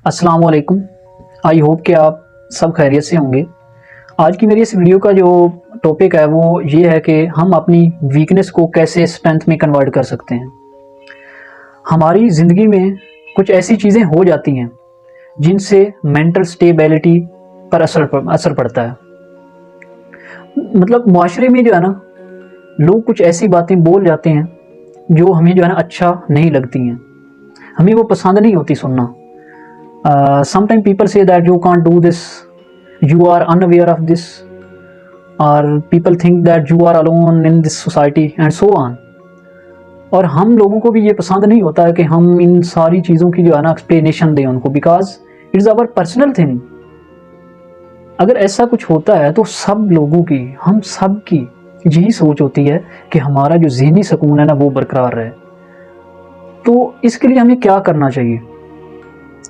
अस्सलाम वालेकुम। I hope कि आप सब खैरियत से होंगे। आज की मेरी इस वीडियो का जो टॉपिक है वो ये है कि हम अपनी वीकनेस को कैसे स्ट्रेंथ में कन्वर्ट कर सकते हैं। हमारी ज़िंदगी में कुछ ऐसी चीज़ें हो जाती हैं जिनसे मेंटल स्टेबिलिटी पर असर पड़ता है। मतलब मुआशरे में जो है ना, लोग कुछ ऐसी बातें बोल जाते हैं जो हमें जो है ना अच्छा नहीं लगती हैं, हमें वो पसंद नहीं होती सुनना। Sometimes people say that you can't do this, you are unaware of this, or people think that you are alone in this society and so on. और हम लोगों को भी ये पसंद नहीं होता है कि हम इन सारी चीज़ों की जो है ना एक्सप्लेनेशन दें उनको, because it's our personal thing. अगर ऐसा कुछ होता है तो सब लोगों की, हम सब की यही सोच होती है कि हमारा जो ज़हनी सुकून है ना वो बरकरार रहे। तो इसके लिए हमें क्या करना चाहिए?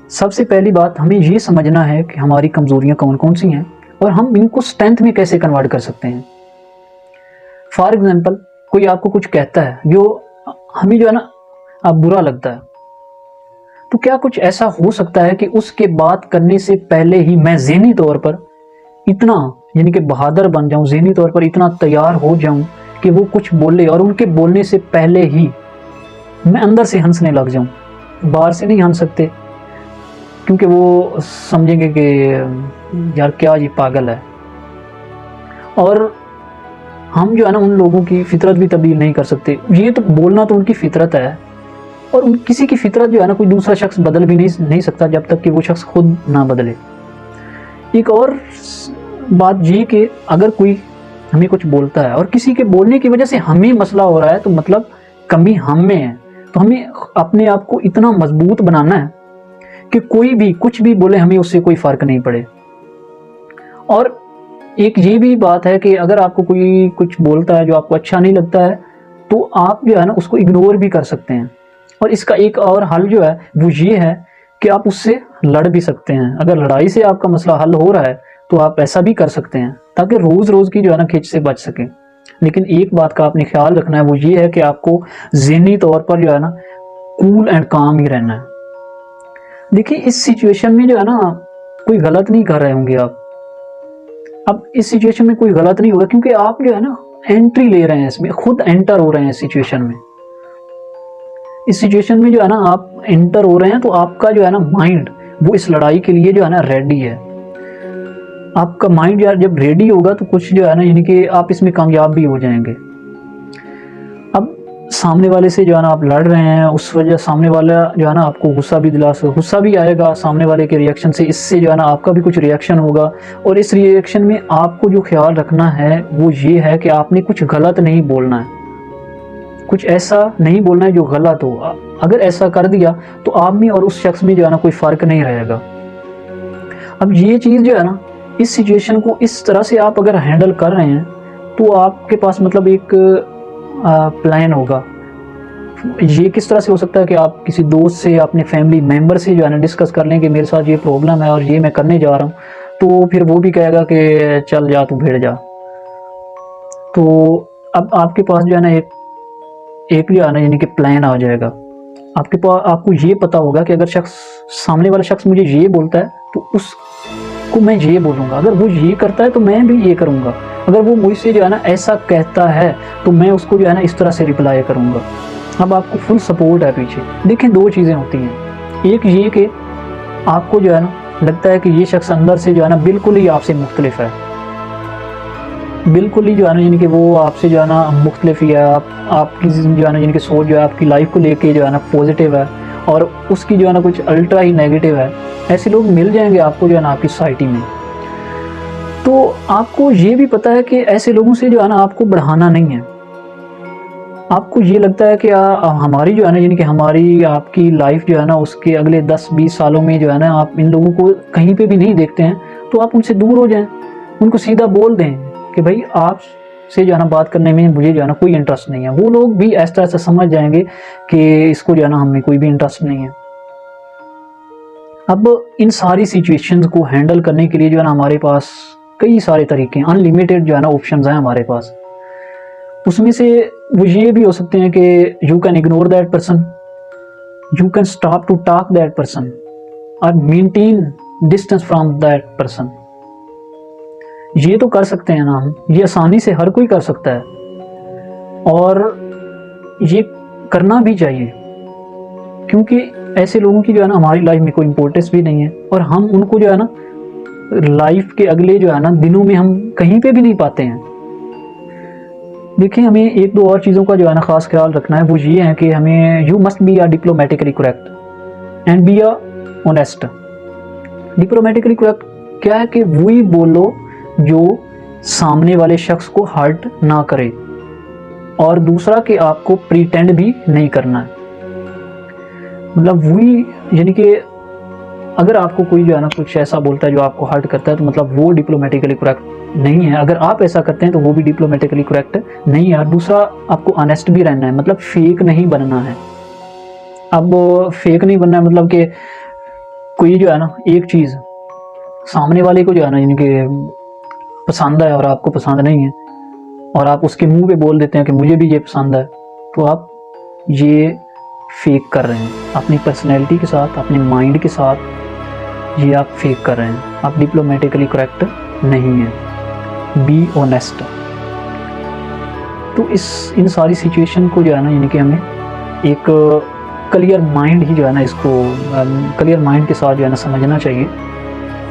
सबसे पहली बात, हमें ये समझना है कि हमारी कमज़ोरियाँ कौन कौन सी हैं और हम इनको स्ट्रेंथ में कैसे कन्वर्ट कर सकते हैं। फॉर एग्जांपल, कोई आपको कुछ कहता है जो हमें जो है ना बुरा लगता है, तो क्या कुछ ऐसा हो सकता है कि उसके बात करने से पहले ही मैं ज़हनी तौर पर इतना, यानी कि बहादुर बन जाऊं, ज़हनी तौर पर इतना तैयार हो जाऊं कि वो कुछ बोले और उनके बोलने से पहले ही मैं अंदर से हंसने लग जाऊं। बाहर से नहीं हंस सकते क्योंकि वो समझेंगे कि यार क्या ये पागल है। और हम जो है ना उन लोगों की फितरत भी तब्दील नहीं कर सकते। ये तो बोलना तो उनकी फितरत है, और किसी की फितरत जो है ना कोई दूसरा शख्स बदल भी नहीं सकता जब तक कि वो शख्स खुद ना बदले। एक और बात ये कि अगर कोई हमें कुछ बोलता है और किसी के बोलने की वजह से हमें मसला हो रहा है, तो मतलब कमी हम में है। तो हमें अपने आप को इतना मजबूत बनाना है कि कोई भी कुछ भी बोले हमें उससे कोई फ़र्क नहीं पड़े। और एक ये भी बात है कि अगर आपको कोई कुछ बोलता है जो आपको अच्छा नहीं लगता है, तो आप जो है ना उसको इग्नोर भी कर सकते हैं। और इसका एक और हल जो है वो ये है कि आप उससे लड़ भी सकते हैं। अगर लड़ाई से आपका मसला हल हो रहा है तो आप ऐसा भी कर सकते हैं ताकि रोज़ रोज़ की जो है ना खिंच से बच सकें। लेकिन एक बात का आपने ख्याल रखना है, वो ये है कि आपको ज़हनी तौर पर जो है ना कूल एंड काम ही रहना है। देखिए, इस सिचुएशन में जो है ना कोई गलत नहीं कर रहे होंगे आप। अब इस सिचुएशन में कोई गलत नहीं होगा क्योंकि आप जो है ना एंट्री ले रहे हैं, इसमें खुद एंटर हो रहे हैं। इस सिचुएशन में जो है ना आप एंटर हो रहे हैं, तो आपका जो है ना माइंड वो इस लड़ाई के लिए जो है ना रेडी है। आपका माइंड यार जब रेडी होगा तो कुछ जो है ना, यानी कि आप इसमें कामयाब भी हो जाएंगे। अब सामने वाले से जो है ना आप लड़ रहे हैं, उस वजह सामने वाला जो है ना आपको गुस्सा भी आएगा सामने वाले के रिएक्शन से। इससे जो है ना आपका भी कुछ रिएक्शन होगा, और इस रिएक्शन में आपको जो ख्याल रखना है वो ये है कि आपने कुछ गलत नहीं बोलना है, कुछ ऐसा नहीं बोलना है जो गलत हो। अगर ऐसा कर दिया तो आप में और उस शख्स में जो है ना कोई फ़र्क नहीं रहेगा। अब ये चीज़ जो है ना, इस सिचुएशन को इस तरह से आप अगर हैंडल कर रहे हैं तो आपके पास मतलब एक प्लान होगा। ये किस तरह से हो सकता है कि आप किसी दोस्त से, अपने फैमिली मेम्बर से जो है ना डिस्कस कर लें कि मेरे साथ ये प्रॉब्लम है और ये मैं करने जा रहा हूँ, तो फिर वो भी कहेगा कि चल जा, तू भिड़ जा। तो अब आपके पास जो है ना एक जो है ना यानी कि प्लान आ जाएगा। आपके पास, आपको ये पता होगा कि अगर सामने वाला शख्स मुझे ये बोलता है तो उसको मैं ये बोलूँगा, अगर वो ये करता है तो मैं भी ये करूँगा, अगर वो मुझसे जो है ना ऐसा कहता है तो मैं उसको जो है ना इस तरह से रिप्लाई करूँगा। अब आपको फुल सपोर्ट है पीछे। देखिए, दो चीज़ें होती हैं। एक ये कि आपको जो है ना लगता है कि ये शख्स अंदर से जो है ना बिल्कुल ही आपसे मुख्तलिफ है, बिल्कुल ही जो है ना यानी कि वो आपसे जो है ना मुख्तलिफ ही है। आपकी जो है ना यानी कि सोच जो है आपकी लाइफ को लेके जो है ना पॉजिटिव है, और उसकी जो है ना कुछ अल्ट्रा ही नेगेटिव है। ऐसे लोग मिल जाएंगे आपको जो है ना आपकी सोसाइटी में। तो आपको ये भी पता है कि ऐसे लोगों से जो है ना आपको बढ़ाना नहीं है। आपको ये लगता है कि हमारी जो है ना यानी कि हमारी आपकी लाइफ जो है ना उसके अगले 10-20 सालों में जो है ना आप इन लोगों को कहीं पे भी नहीं देखते हैं, तो आप उनसे दूर हो जाएं। उनको सीधा बोल दें कि भाई आप से जो है ना बात करने में मुझे जो है ना कोई इंटरेस्ट नहीं है। वो लोग भी इस तरह से समझ जाएंगे कि इसको जो है ना हमें कोई भी इंटरेस्ट नहीं है। अब इन सारी सिचुएशंस को हैंडल करने के लिए जो है ना हमारे पास कई सारे तरीके हैं, अनलिमिटेड जो है ना ऑप्शंस हैं हमारे पास। उसमें से वो ये भी हो सकते हैं कि you can ignore that person, you can stop to talk that person, और maintain distance from that person. ये तो कर सकते हैं ना हम, ये आसानी से हर कोई कर सकता है और ये करना भी चाहिए, क्योंकि ऐसे लोगों की जो है ना हमारी लाइफ में कोई इम्पोर्टेंस भी नहीं है और हम उनको जो है ना लाइफ के अगले जो है ना दिनों में हम कहीं पे भी नहीं पाते हैं। देखिए, हमें एक दो और चीज़ों का जो है ना ख़ास ख्याल रखना है, वो ये है कि हमें you must be diplomatically correct and be honest. Diplomatically correct क्या है कि वही बोलो जो सामने वाले शख्स को हर्ट ना करे, और दूसरा कि आपको प्रीटेंड भी नहीं करना है। मतलब वही, यानी कि अगर आपको कोई जो है ना कुछ ऐसा बोलता है जो आपको हर्ट करता है, तो मतलब वो डिप्लोमेटिकली करेक्ट नहीं है। अगर आप ऐसा करते हैं तो वो भी डिप्लोमेटिकली करेक्ट नहीं है। और दूसरा, आपको ऑनेस्ट भी रहना है, मतलब फेक नहीं बनना है। अब फेक नहीं बनना है मतलब कि कोई जो है ना एक चीज़ सामने वाले को जो है ना यानी कि पसंद है और आपको पसंद नहीं है, और आप उसके मुंह पे बोल देते हैं कि मुझे भी ये पसंद है, तो आप ये फेक कर रहे हैं अपनी पर्सनैलिटी के साथ, अपने माइंड के साथ। ये आप फेक कर रहे हैं, आप डिप्लोमेटिकली करेक्ट नहीं है। Be honest. तो इन सारी सिचुएशन को जो है ना यानी कि हमें एक क्लियर माइंड ही जो है ना इसको क्लियर माइंड के साथ जो है ना समझना चाहिए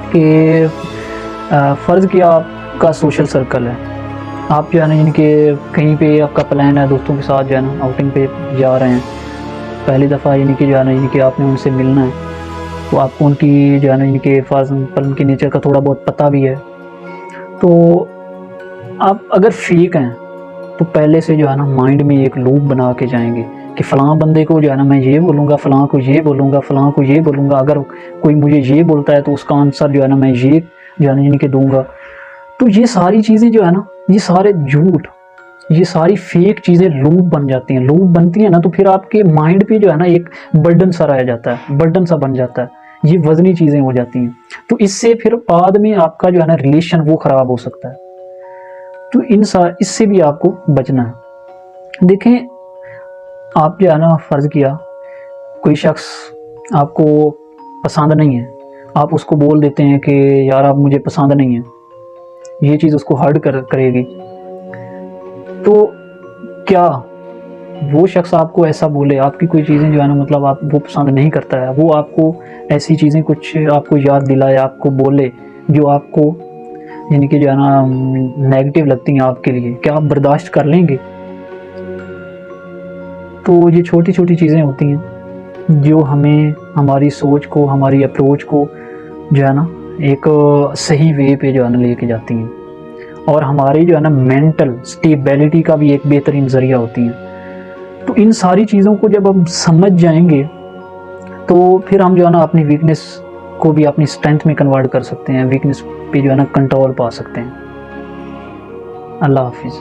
कि फ़र्ज़ किया आपका सोशल सर्कल है, आप जो है ना यानी कि कहीं पे आपका प्लान है दोस्तों के साथ जो है ना आउटिंग पे जा रहे हैं, पहली दफ़ा यानी कि जो है ना यानी कि आपने उनसे मिलना है, तो आपको उनकी जो है ना यानी कि फॉर उनकी नेचर का थोड़ा बहुत पता भी है। तो आप अगर फेक हैं तो पहले से जो है ना माइंड में एक लूप बना के जाएंगे कि फ़लाँ बंदे को जो है ना मैं ये बोलूँगा, फ़लाँ को ये बोलूँगा, फ़लाँ को ये बोलूँगा, अगर कोई मुझे ये बोलता है तो उसका आंसर जो है ना मैं ये जो है ना यानी कि दूँगा। तो ये सारी चीज़ें जो है ना, ये सारे झूठ, ये सारी फेक चीज़ें लूप बन जाती हैं। लूप बनती हैं ना तो फिर आपके माइंड पे जो है ना एक बर्डन सा रह जाता है, बर्डन सा बन जाता है, ये वजनी चीज़ें हो जाती हैं। तो इससे फिर बाद में आपका जो है ना रिलेशन वो ख़राब हो सकता है। तो इससे भी आपको बचना है। देखें, आप जो है ना फ़र्ज़ किया कोई शख्स आपको पसंद नहीं है, आप उसको बोल देते हैं कि यार आप मुझे पसंद नहीं है, ये चीज़ उसको हर्ट करेगी। तो क्या वो शख्स आपको ऐसा बोले, आपकी कोई चीज़ें जो है ना मतलब आप वो पसंद नहीं करता है, वो आपको ऐसी चीज़ें कुछ आपको याद दिलाए, आपको बोले जो आपको यानी कि जो है ना नेगेटिव लगती हैं आपके लिए, क्या आप बर्दाश्त कर लेंगे? तो ये छोटी छोटी चीज़ें होती हैं जो हमें हमारी सोच को, हमारी अप्रोच को जो है ना एक सही वे पे जो है ना लेके जाती हैं, और हमारी जो है ना मेंटल स्टेबिलिटी का भी एक बेहतरीन ज़रिया होती हैं। तो इन सारी चीज़ों को जब हम समझ जाएंगे तो फिर हम जो है ना अपनी वीकनेस को भी अपनी स्ट्रेंथ में कन्वर्ट कर सकते हैं, वीकनेस पे जो है ना कंट्रोल पा सकते हैं। अल्लाह हाफिज़।